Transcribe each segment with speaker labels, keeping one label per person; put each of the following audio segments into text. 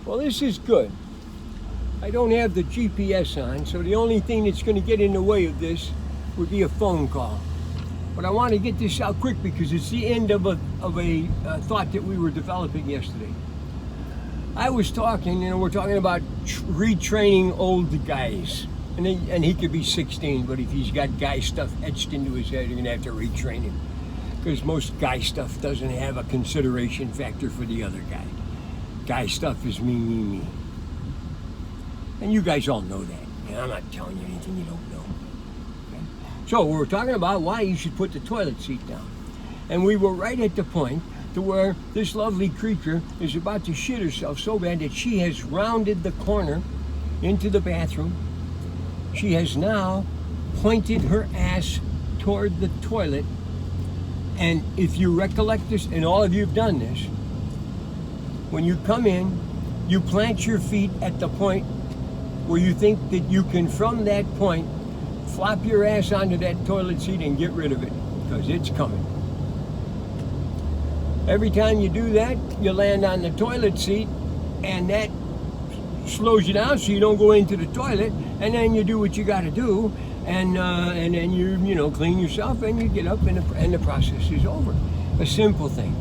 Speaker 1: Well, this is good. I don't have the GPS on, so the only thing that's going to get in the way of this would be a phone call. But I want to get this out quick because it's the end of a thought that we were developing yesterday. I was talking, we're talking about retraining old guys. And he could be 16, but if he's got guy stuff etched into his head, you're going to have to retrain him. Because most guy stuff doesn't have a consideration factor for the other guy. Guy stuff is me. And you guys all know that. I'm not telling you anything you don't know. Okay? So we're talking about why you should put the toilet seat down. And we were right at the point to where this lovely creature is about to shit herself so bad that she has rounded the corner into the bathroom. She has now pointed her ass toward the toilet. And if you recollect this, and all of you have done this, when you come in, you plant your feet at the point where you think that you can, from that point, flop your ass onto that toilet seat and get rid of it, because it's coming. Every time you do that, you land on the toilet seat, and that slows you down so you don't go into the toilet, and then you do what you got to do, and then you clean yourself, and you get up, and the process is over. A simple thing,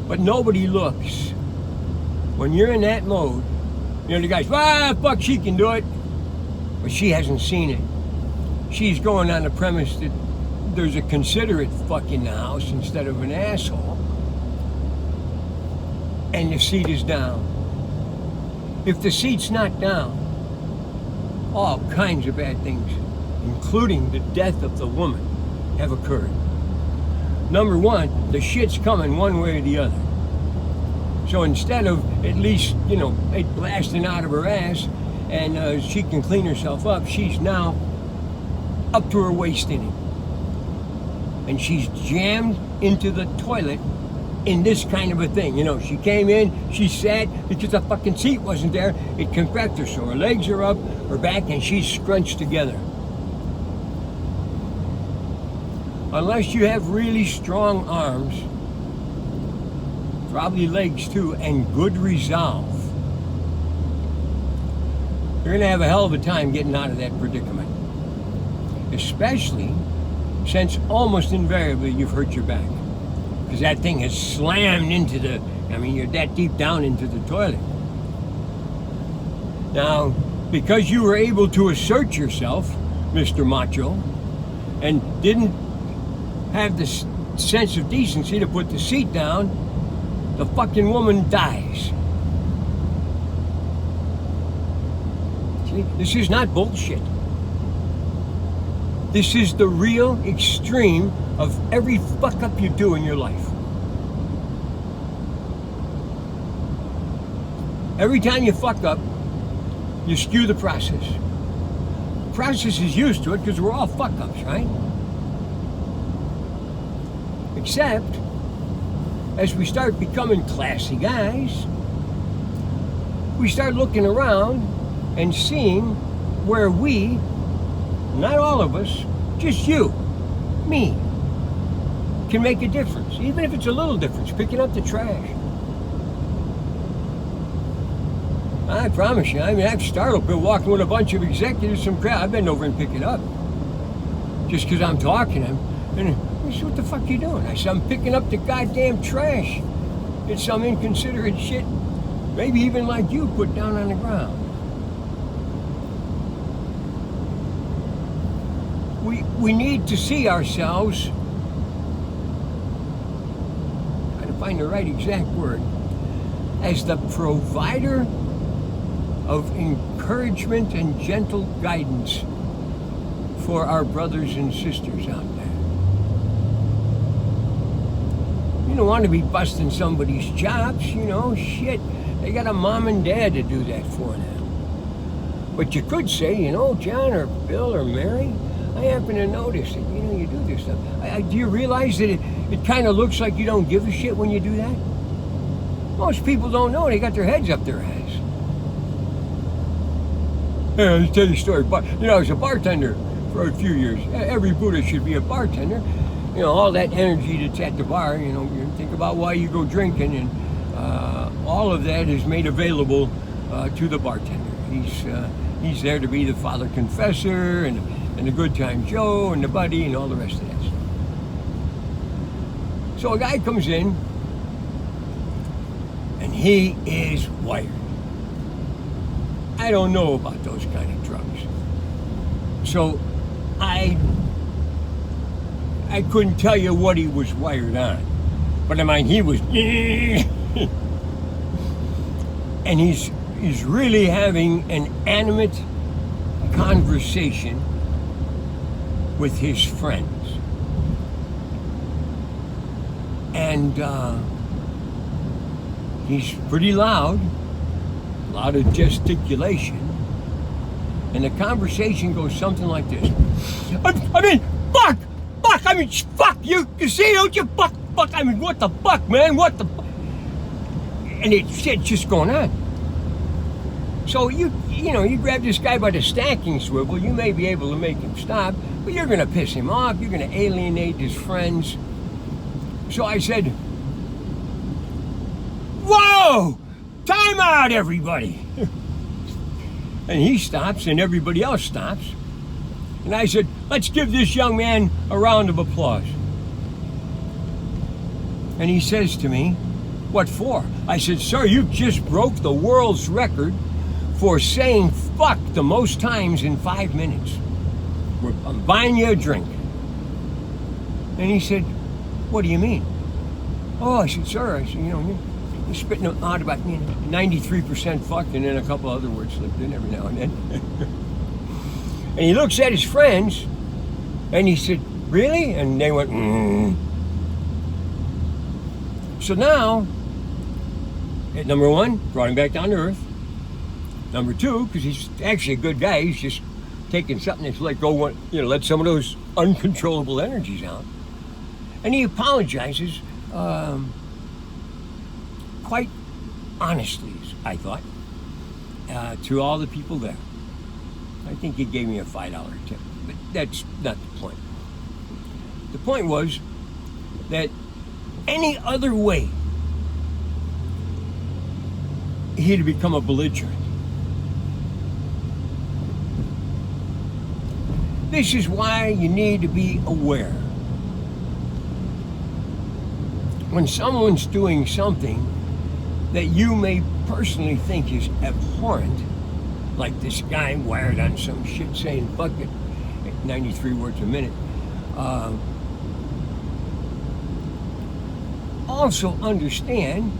Speaker 1: But nobody looks. When you're in that mode, the guy's, fuck, she can do it. But she hasn't seen it. She's going on the premise that there's a considerate fuck in the house instead of an asshole. And the seat is down. If the seat's not down, all kinds of bad things, including the death of the woman, have occurred. Number one, the shit's coming one way or the other. So instead of at least, it blasting out of her ass and she can clean herself up, she's now up to her waist in it. And she's jammed into the toilet in this kind of a thing. She came in, she sat, because the fucking seat wasn't there, it compressed her, so her legs are up, her back, and she's scrunched together. Unless you have really strong arms, probably legs too, and good resolve, you're going to have a hell of a time getting out of that predicament. Especially since almost invariably you've hurt your back. Because that thing has slammed into you're that deep down into the toilet. Now, because you were able to assert yourself, Mr. Macho, and didn't have the sense of decency to put the seat down, the fucking woman dies. See, this is not bullshit. This is the real extreme of every fuck up you do in your life. Every time you fuck up, you skew the process. The process is used to it because we're all fuck ups, right? Except, as we start becoming classy guys, we start looking around and seeing where we, not all of us, just you, me, can make a difference, even if it's a little difference, picking up the trash. I promise you, I've startled, been walking with a bunch of executives, some crap, I've been over and pick it up. Just because I'm talking to them, and I said, what the fuck are you doing? I said, I'm picking up the goddamn trash. It's some inconsiderate shit, maybe even like you, put down on the ground. We need to see ourselves, trying to find the right exact word, as the provider of encouragement and gentle guidance for our brothers and sisters out there. You don't want to be busting somebody's chops, shit. They got a mom and dad to do that for them. But you could say, John or Bill or Mary, I happen to notice that, you do this stuff. Do you realize that it kind of looks like you don't give a shit when you do that? Most people don't know. They got their heads up their ass. Yeah, let me tell you a story. I was a bartender for a few years. Every Buddha should be a bartender. you know, all that energy that's at the bar, you know, you think about why you go drinking, and all of that is made available to the bartender. He's there to be the father confessor and the good time Joe and the buddy and all the rest of that stuff. So a guy comes in and he is wired. I don't know about those kind of drugs. So I couldn't tell you what he was wired on. But I mean, he was and he's really having an animate conversation with his friends. And he's pretty loud, a lot of gesticulation, and the conversation goes something like this. I mean, fuck, I mean, fuck, you see, don't you, fuck, I mean, what the fuck, man, what the fuck? And it's just going on. So you know, you grab this guy by the stacking swivel, you may be able to make him stop, but you're gonna piss him off, you're gonna alienate his friends. So I said, whoa, time out, everybody. And he stops and everybody else stops. And I said, let's give this young man a round of applause. And he says to me, what for? I said, sir, you just broke the world's record for saying fuck the most times in 5 minutes. I'm buying you a drink. And he said, what do you mean? Oh, I said, sir, I said, you know, you're spitting out about 93% fuck, and then a couple other words slipped in every now and then. And he looks at his friends, and he said, really? And they went, So now, number one, brought him back down to earth. Number two, because he's actually a good guy, he's just taking something that's like, let some of those uncontrollable energies out. And he apologizes quite honestly, I thought, to all the people there. I think he gave me a $5 tip, but that's not the point. The point was that any other way he'd become a belligerent. This is why you need to be aware. When someone's doing something that you may personally think is abhorrent, like this guy wired on some shit saying fuck it at 93 words a minute, also understand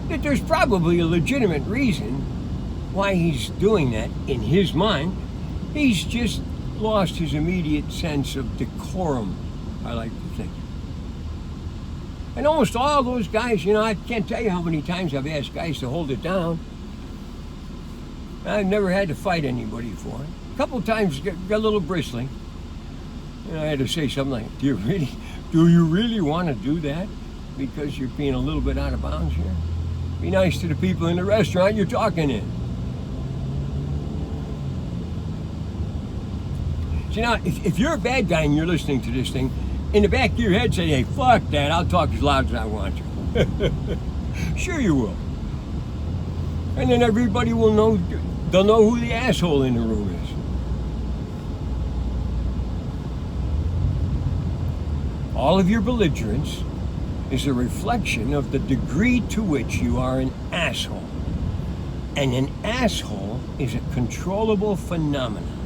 Speaker 1: that there's probably a legitimate reason why he's doing that in his mind. He's just lost his immediate sense of decorum, I like to think. And almost all those guys, you know, I can't tell you how many times I've asked guys to hold it down. I've never had to fight anybody for it. A couple of times got a little bristly. And I had to say something like, do you really want to do that? Because you're being a little bit out of bounds here? Be nice to the people in the restaurant you're talking in. See, now, if you're a bad guy and you're listening to this thing, in the back of your head say, hey, fuck that, I'll talk as loud as I want to. Sure you will. And then everybody will know, they'll know who the asshole in the room is. All of your belligerence is a reflection of the degree to which you are an asshole. And an asshole is a controllable phenomenon.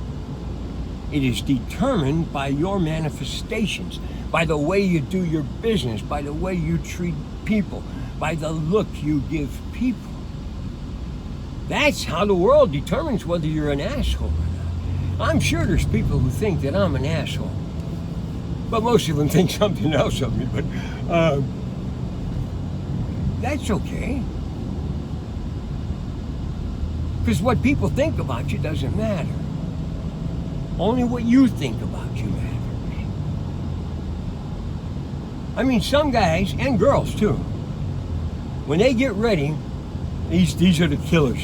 Speaker 1: It is determined by your manifestations, by the way you do your business, by the way you treat people, by the look you give people. That's how the world determines whether you're an asshole or not. I'm sure there's people who think that I'm an asshole, but most of them think something else of me, but that's okay. Because what people think about you doesn't matter. Only what you think about you matters. I mean, some guys, and girls too, when they get ready, these are the killers.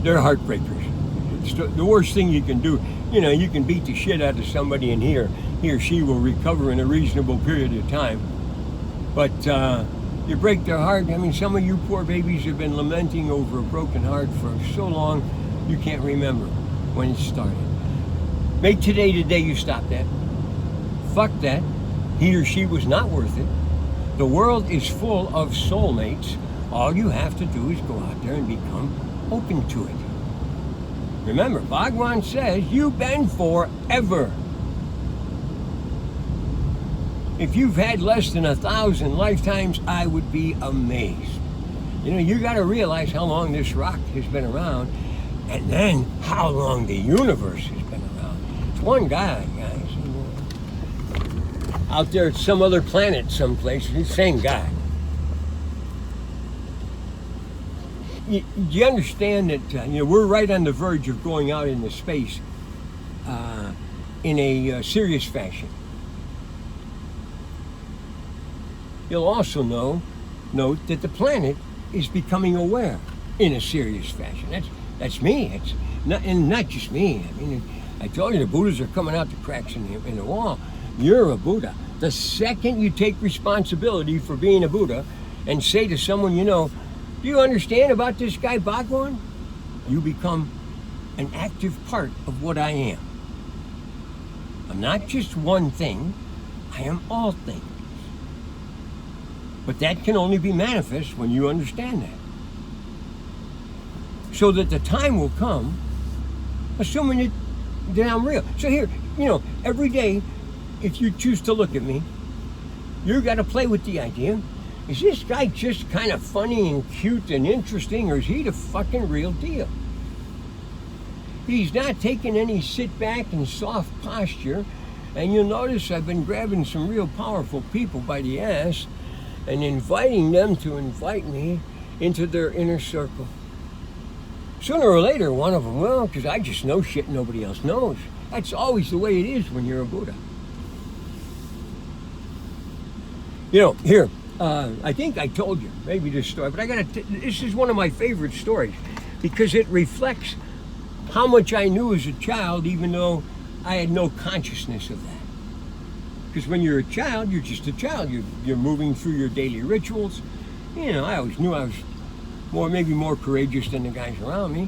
Speaker 1: They're heartbreakers. It's the worst thing you can do. you can beat the shit out of somebody and he or she will recover in a reasonable period of time. But you break their heart. I mean, some of you poor babies have been lamenting over a broken heart for so long you can't remember when it started. Make today the day you stop that. Fuck that. He or she was not worth it. The world is full of soulmates. All you have to do is go out there and become open to it. Remember, Bhagwan says, you've been forever. If you've had less than 1,000 lifetimes, I would be amazed. You got to realize how long this rock has been around, and then how long the universe has been around. It's one guy, guys. Out there at some other planet someplace, the same guy. You understand that we're right on the verge of going out into space in a serious fashion. You'll also note that the planet is becoming aware in a serious fashion. That's me. It's not just me. I mean, I told you the Buddhas are coming out the cracks in the wall. You're a Buddha. The second you take responsibility for being a Buddha and say to someone, do you understand about this guy Bhagwan? You become an active part of what I am. I'm not just one thing, I am all things. But that can only be manifest when you understand that. So that the time will come, assuming that I'm real. So here, every day, if you choose to look at me, you've got to play with the idea. Is this guy just kind of funny and cute and interesting, or is he the fucking real deal? He's not taking any sit back and soft posture, and you'll notice I've been grabbing some real powerful people by the ass and inviting them to invite me into their inner circle. Sooner or later, one of them will, because I just know shit nobody else knows. That's always the way it is when you're a Buddha. Here, I think I told you maybe this story, but this is one of my favorite stories because it reflects how much I knew as a child, even though I had no consciousness of that. Because when you're a child, you're just a child. You're moving through your daily rituals. I always knew I was maybe more courageous than the guys around me,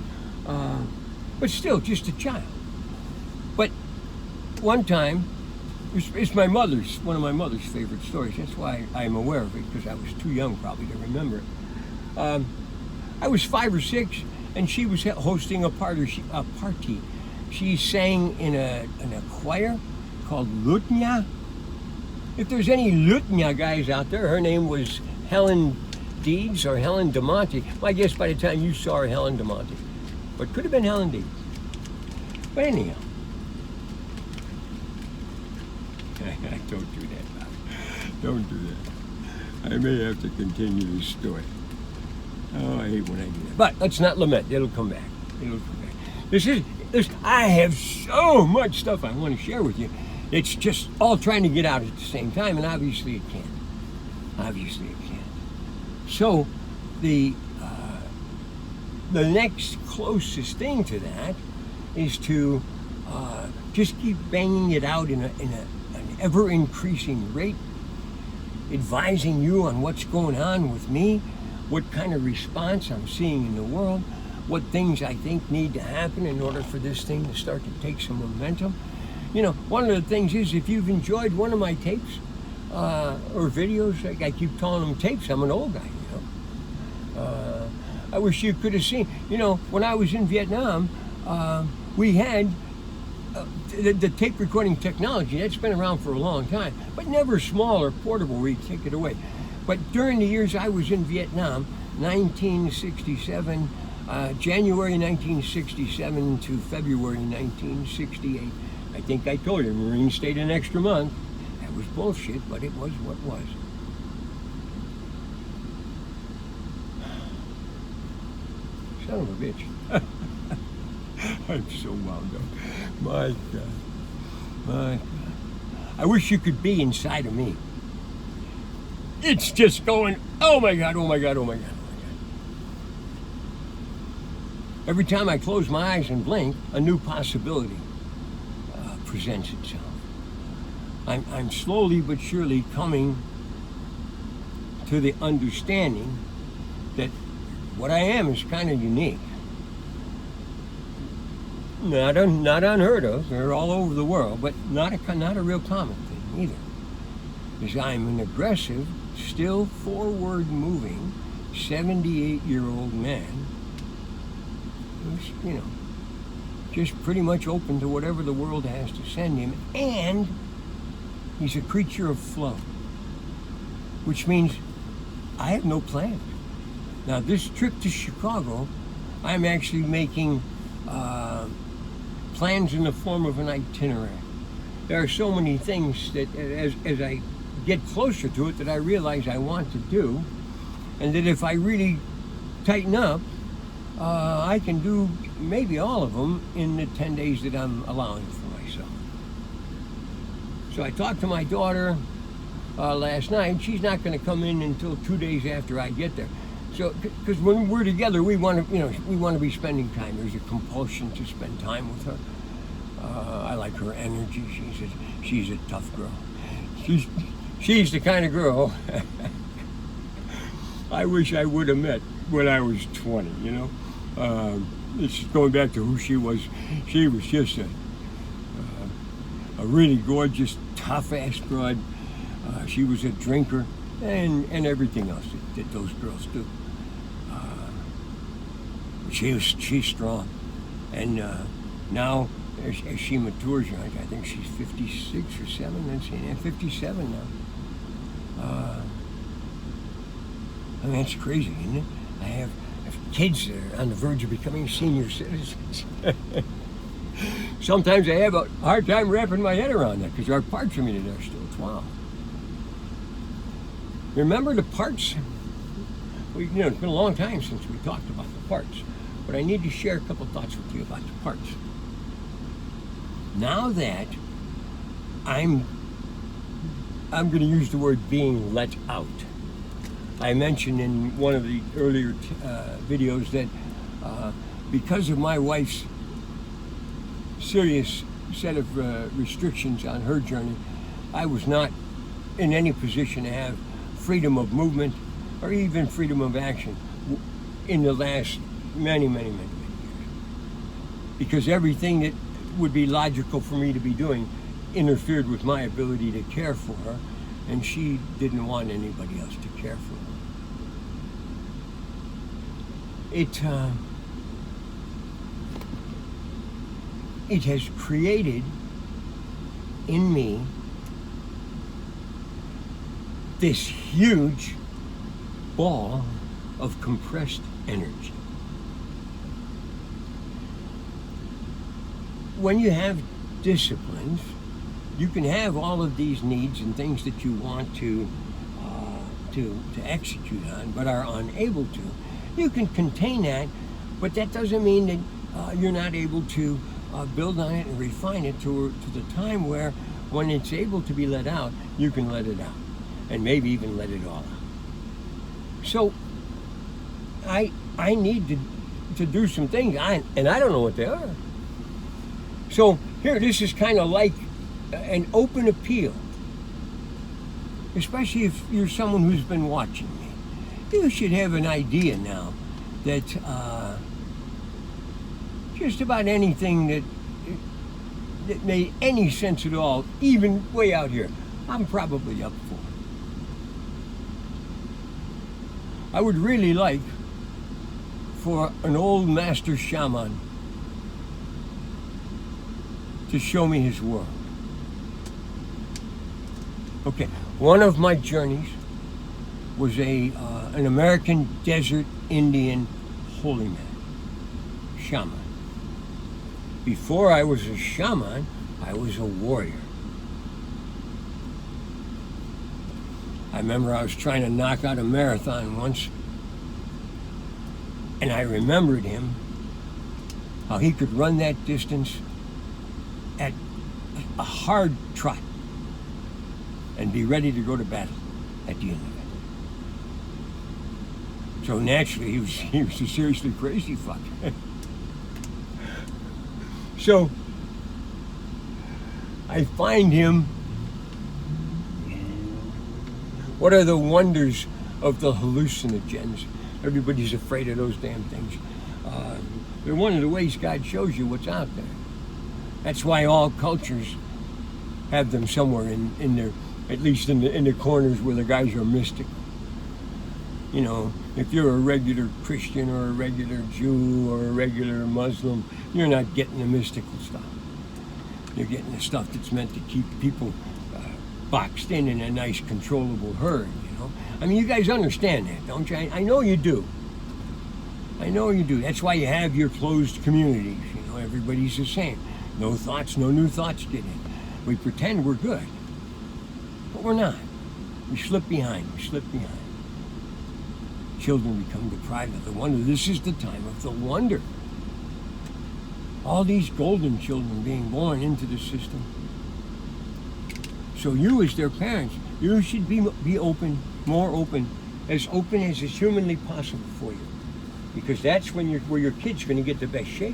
Speaker 1: but still just a child. But one time, it's one of my mother's favorite stories. That's why I'm aware of it, because I was too young probably to remember it. I was 5 or 6, and she was hosting a party. She sang in a choir called Lutnia. If there's any Lutnia guys out there, her name was Helen Deeds or Helen DeMonte. My guess by the time you saw her, Helen DeMonte. But could have been Helen Deeds. But anyhow. Don't do that, Bob. Don't do that. I may have to continue this story. Oh, I hate when I do that. But let's not lament. It'll come back. I have so much stuff I want to share with you. It's just all trying to get out at the same time, and obviously it can't. So the next closest thing to that is to just keep banging it out in an ever-increasing rate, advising you on what's going on with me, what kind of response I'm seeing in the world, what things I think need to happen in order for this thing to start to take some momentum. One of the things is, if you've enjoyed one of my tapes or videos, I keep calling them tapes, I'm an old guy, I wish you could have seen, when I was in Vietnam, we had the tape recording technology. That's been around for a long time, but never small or portable where you take it away. But during the years I was in Vietnam, 1967, January 1967 to February 1968, I think I told you, Marines stayed an extra month. That was bullshit, but it was what was. Son of a bitch. I'm so wound up. My God. I wish you could be inside of me. It's just going, oh my God. Every time I close my eyes and blink, a new possibility presents itself. I'm slowly but surely coming to the understanding that what I am is kind of unique. Not unheard of. They're all over the world, but not a real common thing either. Because I'm an aggressive, still forward-moving, 78-year-old man who's, just pretty much open to whatever the world has to send him, and he's a creature of flow, which means I have no plans. Now, this trip to Chicago, I'm actually making plans in the form of an itinerary. There are so many things that as I get closer to it that I realize I want to do, and that if I really tighten up, I can do maybe all of them in the 10 days that I'm allowing for myself. So I talked to my daughter last night. She's not going to come in until 2 days after I get there. So, because when we're together, we want to be spending time. There's a compulsion to spend time with her. I like her energy. She's a tough girl. She's the kind of girl I wish I would have met when I was 20. It's going back to who she was. She was just a really gorgeous, tough-ass broad. She was a drinker and everything else that those girls do. She's strong, and now as she matures, I think she's 56 or 7. Let's see, 57 now. I mean, that's crazy, isn't it? I have kids that are on the verge of becoming senior citizens. Sometimes I have a hard time wrapping my head around that because our parts, they're still 12. Remember the parts? It's been a long time since we talked about the parts, but I need to share a couple thoughts with you about the parts. Now that I'm going to use the word being let out. I mentioned in one of the earlier videos that because of my wife's serious set of restrictions on her journey, I was not in any position to have freedom of movement or even freedom of action in the last many years. Because everything that would be logical for me to be doing interfered with my ability to care for her, and she didn't want anybody else to care for her. It has created in me this huge ball of compressed energy. When you have disciplines, you can have all of these needs and things that you want to execute on, but are unable to. You can contain that, but that doesn't mean that you're not able to build on it and refine it to the time where, when it's able to be let out, you can let it out, and maybe even let it all out. So I need to do some things, and I don't know what they are. So here, this is kind of like an open appeal, especially if you're someone who's been watching me. You should have an idea now that just about anything that made any sense at all, even way out here, I'm probably up for. I would really like for an old master shaman to show me his world. Okay, one of my journeys was an American desert Indian holy man, shaman. Before I was a shaman, I was a warrior. I remember I was trying to knock out a marathon once, and I remembered him, how he could run that distance at a hard trot and be ready to go to battle at the end of it. So naturally, he was a seriously crazy fuck. So I find him. What are the wonders of the hallucinogens? Everybody's afraid of those damn things. They're one of the ways God shows you what's out there. That's why all cultures have them somewhere in their, at least in the corners where the guys are mystic. You know, if you're a regular Christian or a regular Jew or a regular Muslim, you're not getting the mystical stuff. You're getting the stuff that's meant to keep people boxed in a nice, controllable herd, you know? I mean, you guys understand that, don't you? I know you do. I know you do. That's why you have your closed communities, you know? Everybody's the same. No thoughts, no new thoughts get in. We pretend we're good, but we're not. We slip behind, Children become deprived of the wonder. This is the time of the wonder. All these golden children being born into the system. So you, as their parents, you should be open, more open as is humanly possible for you. Because that's where your kid's going to get the best shape.